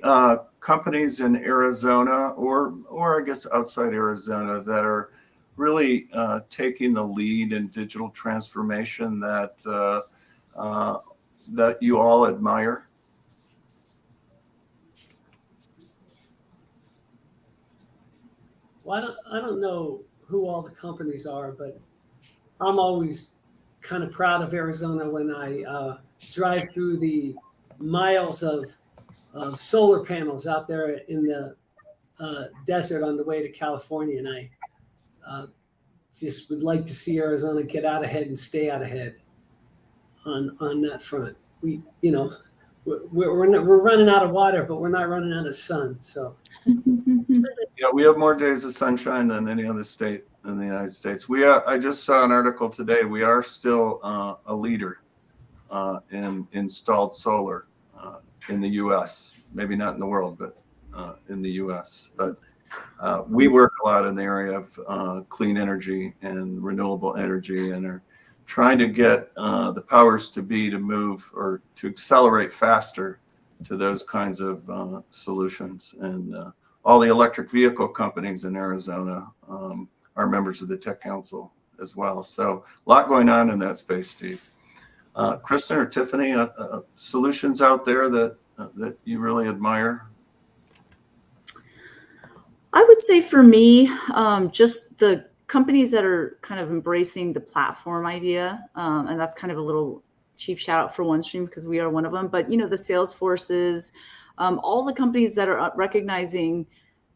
companies in Arizona or I guess outside Arizona that are really taking the lead in digital transformation that you all admire?
Well, I don't know who all the companies are, but I'm always kind of proud of Arizona when I drive through the miles of solar panels out there in the desert on the way to California. And I just would like to see Arizona get out ahead and stay out ahead on that front. We're running out of water, but we're not running out of sun. So
yeah, we have more days of sunshine than any other state in the United States. I just saw an article today. We are still a leader in installed solar in the U.S. Maybe not in the world, but in the U.S. But we work a lot in the area of clean energy and renewable energy, and are trying to get the powers to be to move or to accelerate faster to those kinds of solutions. And all the electric vehicle companies in Arizona are members of the Tech Council as well. So a lot going on in that space, Steve. Kristen or Tiffany, solutions out there that you really admire?
I would say for me, just the companies that are kind of embracing the platform idea, and that's kind of a little cheap shout out for OneStream because we are one of them. But the Salesforces, all the companies that are recognizing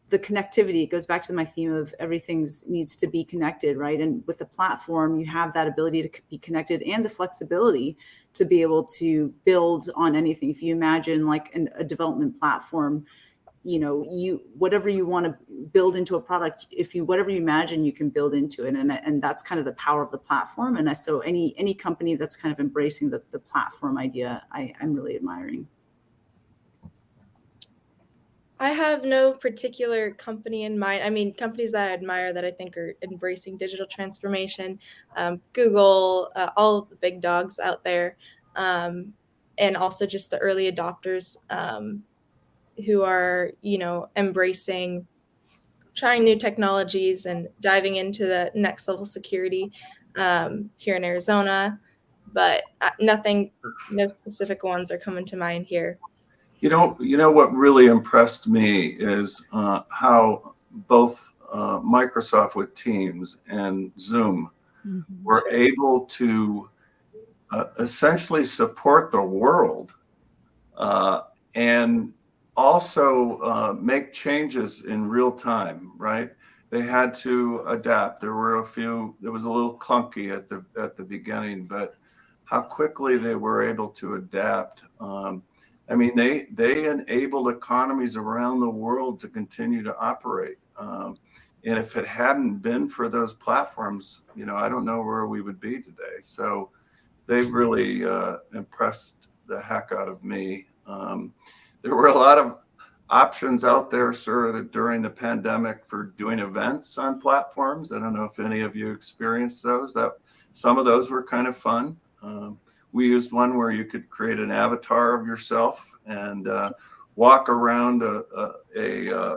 the connectivity. It goes back to my theme of everything needs to be connected, right? And with the platform, you have that ability to be connected and the flexibility to be able to build on anything. If you imagine like a development platform, whatever you want to build into a product, whatever you imagine, you can build into it. And that's kind of the power of the platform. And so any company that's kind of embracing the platform idea, I'm really admiring.
I have no particular company in mind. I mean, companies that I admire that I think are embracing digital transformation, Google, all of the big dogs out there, and also just the early adopters who are, embracing, trying new technologies and diving into the next level security here in Arizona. But no specific ones are coming to mind here.
You know what really impressed me is how both Microsoft with Teams and Zoom were able to essentially support the world and also make changes in real time, right? They had to adapt. There was a little clunky at the beginning, but how quickly they were able to adapt. I mean, they enabled economies around the world to continue to operate. And if it hadn't been for those platforms, I don't know where we would be today. So they really impressed the heck out of me. There were a lot of options out there sort of during the pandemic for doing events on platforms. I don't know if any of you experienced those. Some of those were kind of fun. We used one where you could create an avatar of yourself and walk around a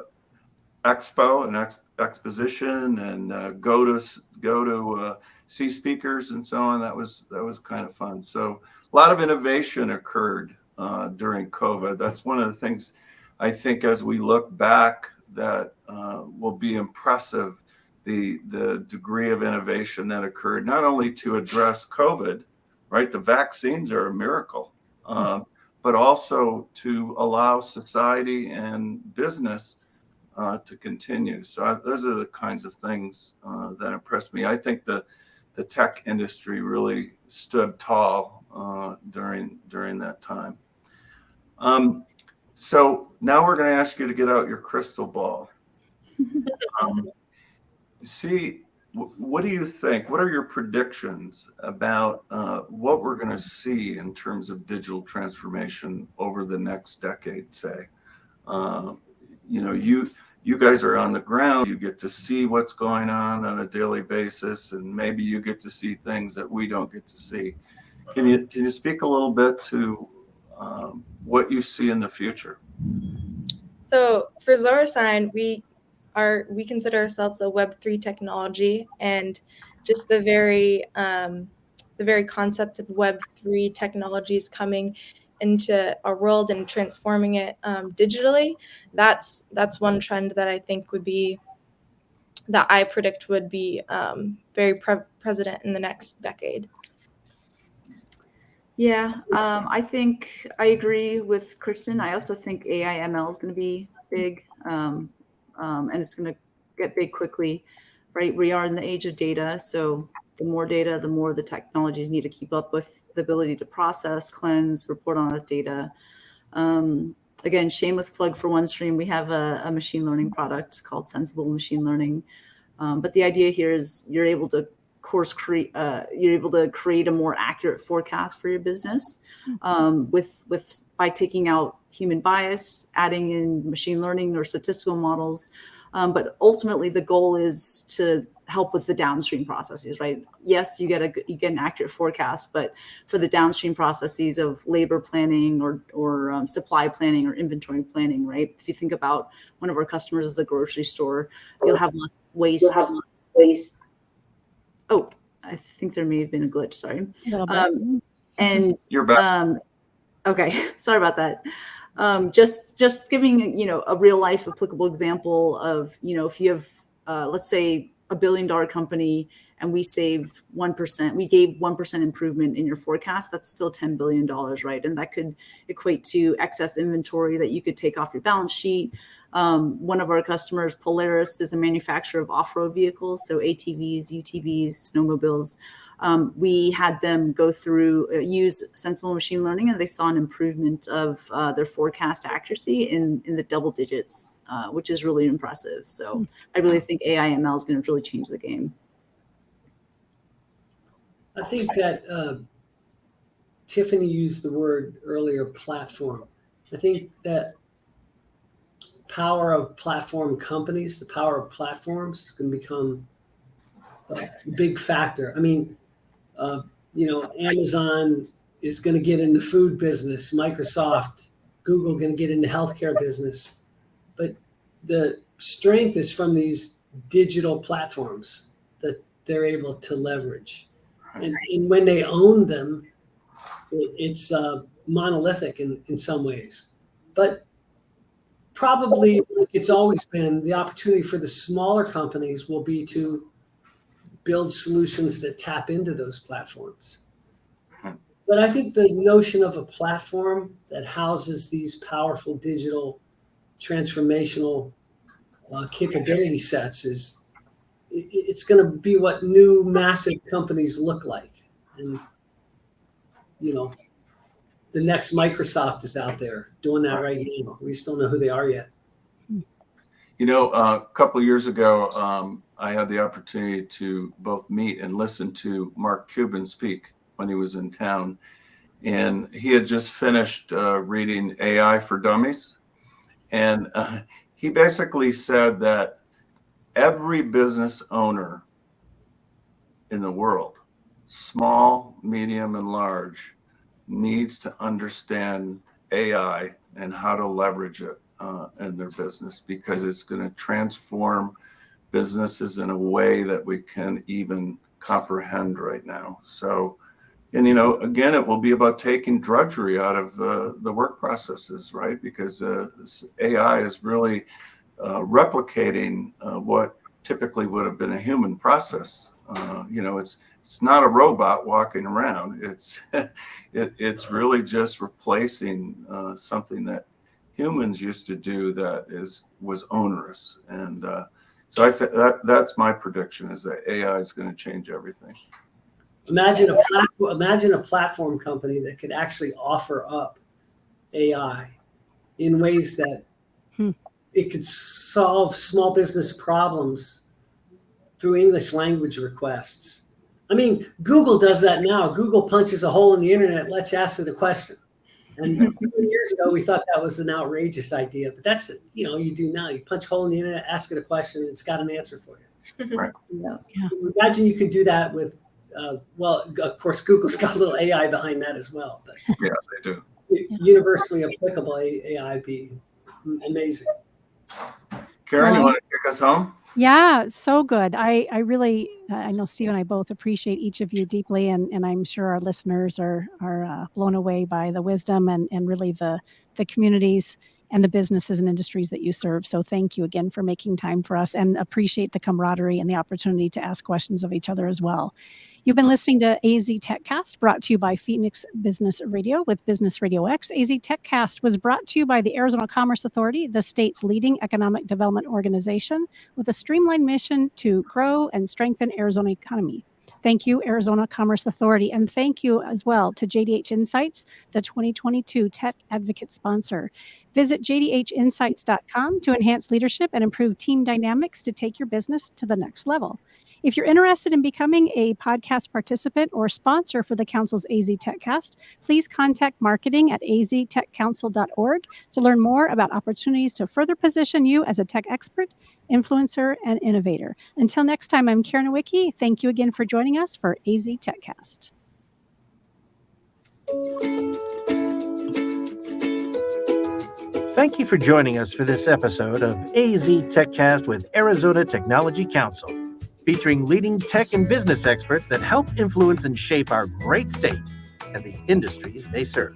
expo, an exposition, and go to see speakers and so on. That was kind of fun. So a lot of innovation occurred during COVID. That's one of the things I think as we look back that will be impressive. The degree of innovation that occurred not only to address COVID. Right, the vaccines are a miracle, but also to allow society and business to continue. So those are the kinds of things that impressed me. I think the tech industry really stood tall during that time. So now we're going to ask you to get out your crystal ball. see, what do you think? What are your predictions about what we're going to see in terms of digital transformation over the next decade, say? You know, you guys are on the ground, you get to see what's going on a daily basis, and maybe you get to see things that we don't get to see. Can you speak a little bit to what you see in the future?
So for ZoraSign, we consider ourselves a Web3 technology, and just the very concept of Web3 technologies coming into our world and transforming it digitally. That's one trend that I think that I predict would be very present in the next decade.
Yeah, I think I agree with Kristen. I also think AI ML is going to be big, and it's going to get big quickly, right? We are in the age of data, so the more data, the more the technologies need to keep up with the ability to process, cleanse, report on that data. Again, shameless plug for OneStream. We have a machine learning product called Sensible Machine Learning, but the idea here is you're able to create a more accurate forecast for your business by taking out human bias, adding in machine learning or statistical models. But ultimately, the goal is to help with the downstream processes, right? Yes, you get an accurate forecast, but for the downstream processes of labor planning or supply planning or inventory planning, right? If you think about one of our customers is a grocery store, you'll have less waste. Oh, I think there may have been a glitch. Sorry. And
You're back.
Okay, sorry about that. Just giving a real life applicable example of if you have let's say $1 billion company and we saved 1%, we gave 1% improvement in your forecast. That's still $10 billion, right? And that could equate to excess inventory that you could take off your balance sheet. One of our customers, Polaris, is a manufacturer of off-road vehicles, so ATVs, UTVs, snowmobiles. We had them go through, use Sensible Machine Learning, and they saw an improvement of their forecast accuracy in the double digits, which is really impressive. So I really think AI ML is going to really change the game.
I think that Tiffany used the word earlier, platform. I think that power of platform companies, the power of platforms is going to become a big factor. I mean, Amazon is going to get into food business, Microsoft, Google going to get into healthcare business. But the strength is from these digital platforms that they're able to leverage. And when they own them, it's monolithic in some ways. But probably, like it's always been, the opportunity for the smaller companies will be to build solutions that tap into those platforms. But I think the notion of a platform that houses these powerful digital transformational capability sets it's going to be what new massive companies look like. And, the next Microsoft is out there doing that right now. We still don't know who they are yet.
A couple of years ago, I had the opportunity to both meet and listen to Mark Cuban speak when he was in town. And he had just finished reading AI for Dummies. And he basically said that every business owner in the world, small, medium, and large, needs to understand AI and how to leverage it in their business, because it's going to transform businesses in a way that we can even comprehend right now. So, and again, it will be about taking drudgery out of the work processes, right? Because AI is really replicating what typically would have been a human process. It's not a robot walking around. It's really just replacing something that humans used to do that was onerous. And so that's my prediction, is that AI is going to change everything.
Imagine a platform company that could actually offer up AI in ways that it could solve small business problems through English language requests. I mean, Google does that now. Google punches a hole in the internet, lets you ask it a question. And a few years ago, we thought that was an outrageous idea, but that's, you do now. You punch a hole in the internet, ask it a question, and it's got an answer for you.
Right.
Yeah.
Imagine you could do that with, well, of course, Google's got a little AI behind that as well, but
Yeah, they do.
universally applicable AI be amazing.
Karen, you
Well,
want to take us home?
Yeah, so good. I really, I know Steve and I both appreciate each of you deeply, and I'm sure our listeners are blown away by the wisdom and really the communities and the businesses and industries that you serve. So thank you again for making time for us, and appreciate the camaraderie and the opportunity to ask questions of each other as well. You've been listening to AZ TechCast, brought to you by Phoenix Business Radio with Business Radio X. AZ TechCast was brought to you by the Arizona Commerce Authority, the state's leading economic development organization, with a streamlined mission to grow and strengthen Arizona economy. Thank you, Arizona Commerce Authority, and thank you as well to JDH Insights, the 2022 Tech Advocate sponsor. Visit jdhinsights.com to enhance leadership and improve team dynamics to take your business to the next level. If you're interested in becoming a podcast participant or sponsor for the Council's AZ TechCast, please contact marketing at aztechcouncil.org to learn more about opportunities to further position you as a tech expert, influencer, and innovator. Until next time, I'm Karen Nowicki. Thank you again for joining us for AZ TechCast.
Thank you for joining us for this episode of AZ TechCast with Arizona Technology Council, featuring leading tech and business experts that help influence and shape our great state and the industries they serve.